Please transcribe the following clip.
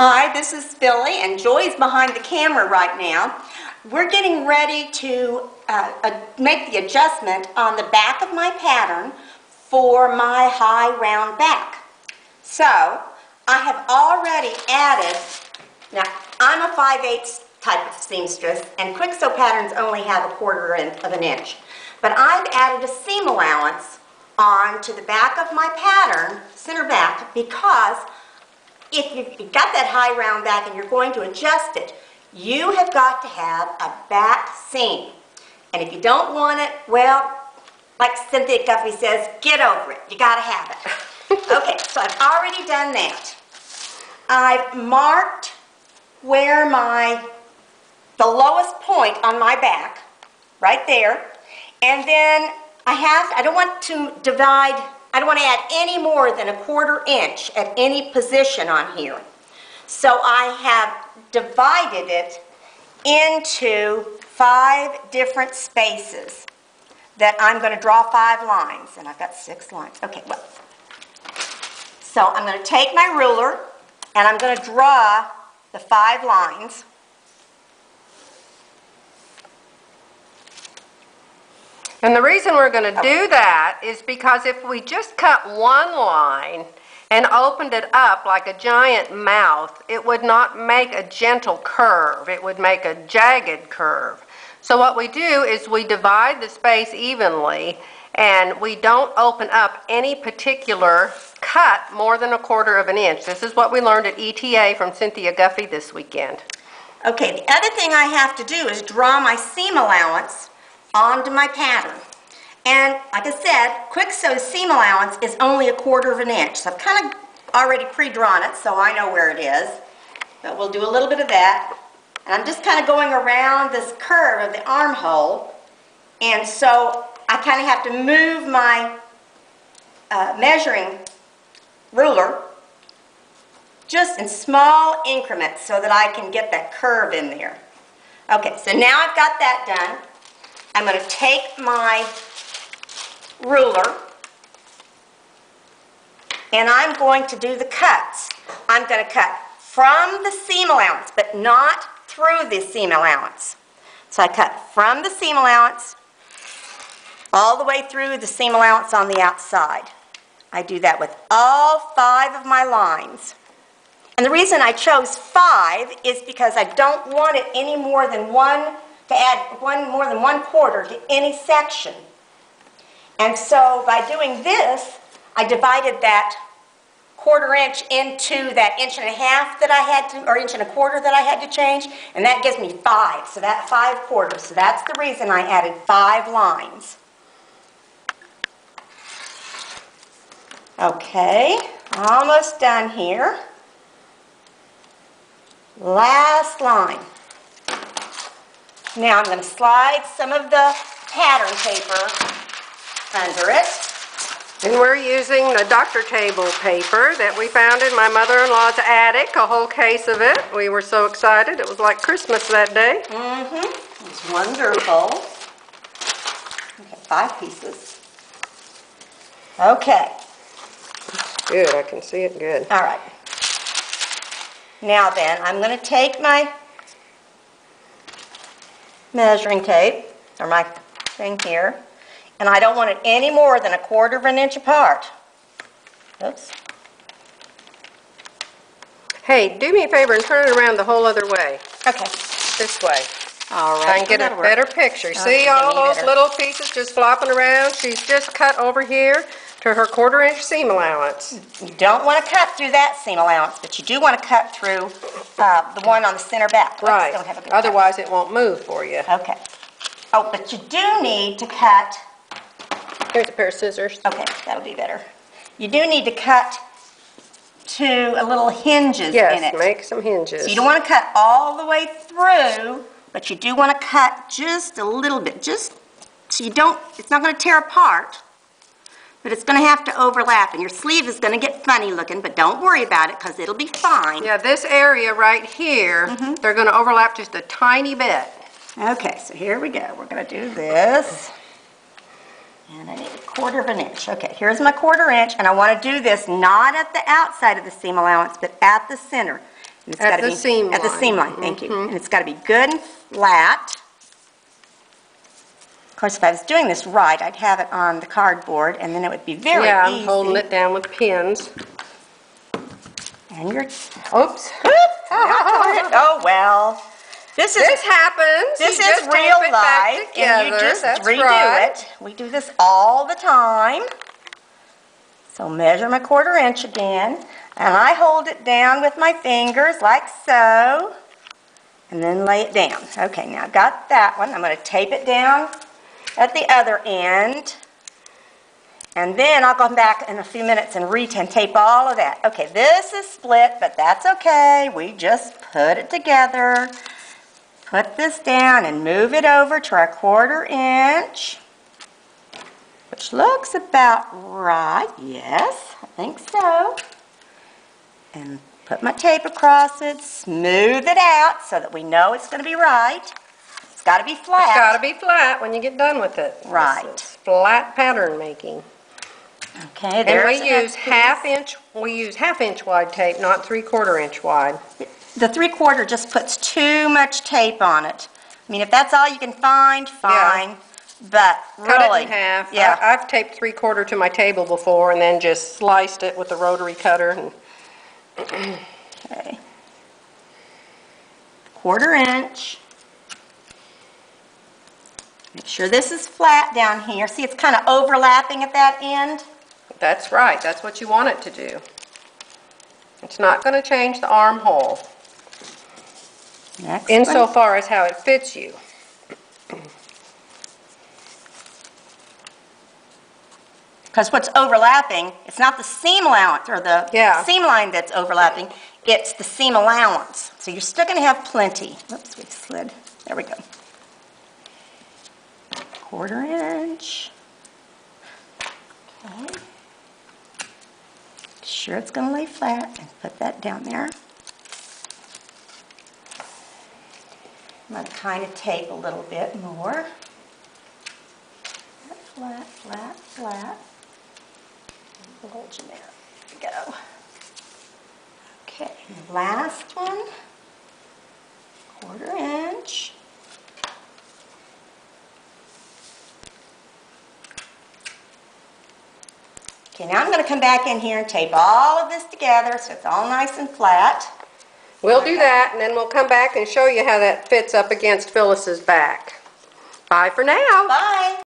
Hi, this is Billy, and Joy's behind the camera right now. We're getting ready to make the adjustment on the back of my pattern for my high round back. So, I have already added, now I'm a 5/8 type of seamstress, and quick sew patterns only have 1/4 of an inch. But I've added a seam allowance onto the back of my pattern, center back, because if you've got that high round back and you're going to adjust it, you have got to have a back seam. And if you don't want it, well, like Cynthia Guffey says, get over it. You got to have it. Okay, so I've already done that. I've marked where the lowest point on my back, right there. And then I don't want to divide. I don't want to add any more than 1/4 inch at any position on here. So I have divided it into 5 different spaces that I'm going to draw 5 lines. And I've got 6 lines. Okay, well. So I'm going to take my ruler and I'm going to draw the 5 lines. And the reason we're going to do that is because if we just cut one line and opened it up like a giant mouth, it would not make a gentle curve. It would make a jagged curve. So what we do is we divide the space evenly, and we don't open up any particular cut more than 1/4 of an inch. This is what we learned at ETA from Cynthia Guffey this weekend. Okay, the other thing I have to do is draw my seam allowance onto my pattern. And like I said, quick sew seam allowance is only 1/4 of an inch. So I've kind of already pre-drawn it so I know where it is. But we'll do a little bit of that. And I'm just kind of going around this curve of the armhole. And so I kind of have to move my measuring ruler just in small increments so that I can get that curve in there. Okay, so now I've got that done. I'm going to take my ruler and I'm going to do the cuts. I'm going to cut from the seam allowance, but not through the seam allowance. So I cut from the seam allowance all the way through the seam allowance on the outside. I do that with all 5 of my lines. And the reason I chose 5 is because I don't want it any more than to add more than 1/4 to any section. And so by doing this, I divided that 1/4 inch into that 1.5 inches that I had to, or 1.25 inches that I had to change, and that gives me 5. So that 5/4. So that's the reason I added 5 lines. Okay, almost done here. Last line. Now I'm going to slide some of the pattern paper under it. And we're using the doctor table paper that we found in my mother-in-law's attic, a whole case of it. We were so excited. It was like Christmas that day. It was wonderful. Okay, 5 pieces. Okay. Good, I can see it good. All right. Now then, I'm going to take my measuring tape, or my thing here, and I don't want it any more than 1/4 of an inch apart. Oops. Hey, do me a favor and turn it around the whole other way. Okay. This way. All right. So I can get a better picture. See all those little pieces just flopping around? She's just cut over here to her 1/4 inch seam allowance. You don't want to cut through that seam allowance, but you do want to cut through the one on the center back. Right. Otherwise it won't move for you. Okay. Oh, but you do need to cut. Here's a pair of scissors. Okay, that'll be better. You do need to cut to a little hinges in it. Yes, make some hinges. So you don't want to cut all the way through, but you do want to cut just a little bit, just so you don't, it's not going to tear apart. But it's going to have to overlap, and your sleeve is going to get funny looking, but don't worry about it because it'll be fine. Yeah, this area right here, they're going to overlap just a tiny bit. Okay, so here we go. We're going to do this. And I need 1/4 of an inch. Okay, here's my 1/4 inch, and I want to do this not at the outside of the seam allowance, but at the center. And it's At gotta the be seam at the line. seam line. Thank you. And it's got to be good and flat. Of course, if I was doing this right, I'd have it on the cardboard, and then it would be very Yeah, easy. I'm holding it down with pins. And you're, Oops. oh well. This happens. This You is just tape real it back life, together. and you just That's redo right. it. We do this all the time. So measure my 1/4 inch again, and I hold it down with my fingers like so, and then lay it down. Okay, now I've got that one. I'm going to tape it down at the other end, and then I'll come back in a few minutes and tape all of that. Okay, this is split, but that's okay. We just put it together. Put this down and move it over to our 1/4 inch, which looks about right. Yes, I think so. And put my tape across it, smooth it out so that we know it's going to be right. It's got to be flat. It's got to be flat when you get done with it. Right. This is flat pattern making. Okay, And we use half-inch wide tape, not 3/4 inch wide. The 3/4 just puts too much tape on it. I mean, if that's all you can find, fine. Yeah. But Cut really, it in half. yeah. I've taped 3/4 to my table before and then just sliced it with a rotary cutter. And Okay. 1/4 inch. Make sure this is flat down here. See, it's kind of overlapping at that end. that's right. That's what you want it to do. It's not going to change the armhole Next one. insofar as how it fits you. Because what's overlapping, it's not the seam allowance or the Yeah. seam line that's overlapping, it's the seam allowance. So you're still going to have plenty. Oops, we slid. There we go. 1/4 inch. Okay. Sure it's going to lay flat and put that down there. I'm going to kind of tape a little bit more. Flat, flat, flat. Hold you there. There we go. Okay, and the last one, 1/4 inch. Okay, now I'm going to come back in here and tape all of this together so it's all nice and flat. We'll do that, and then we'll come back and show you how that fits up against Phyllis's back. Bye for now. Bye.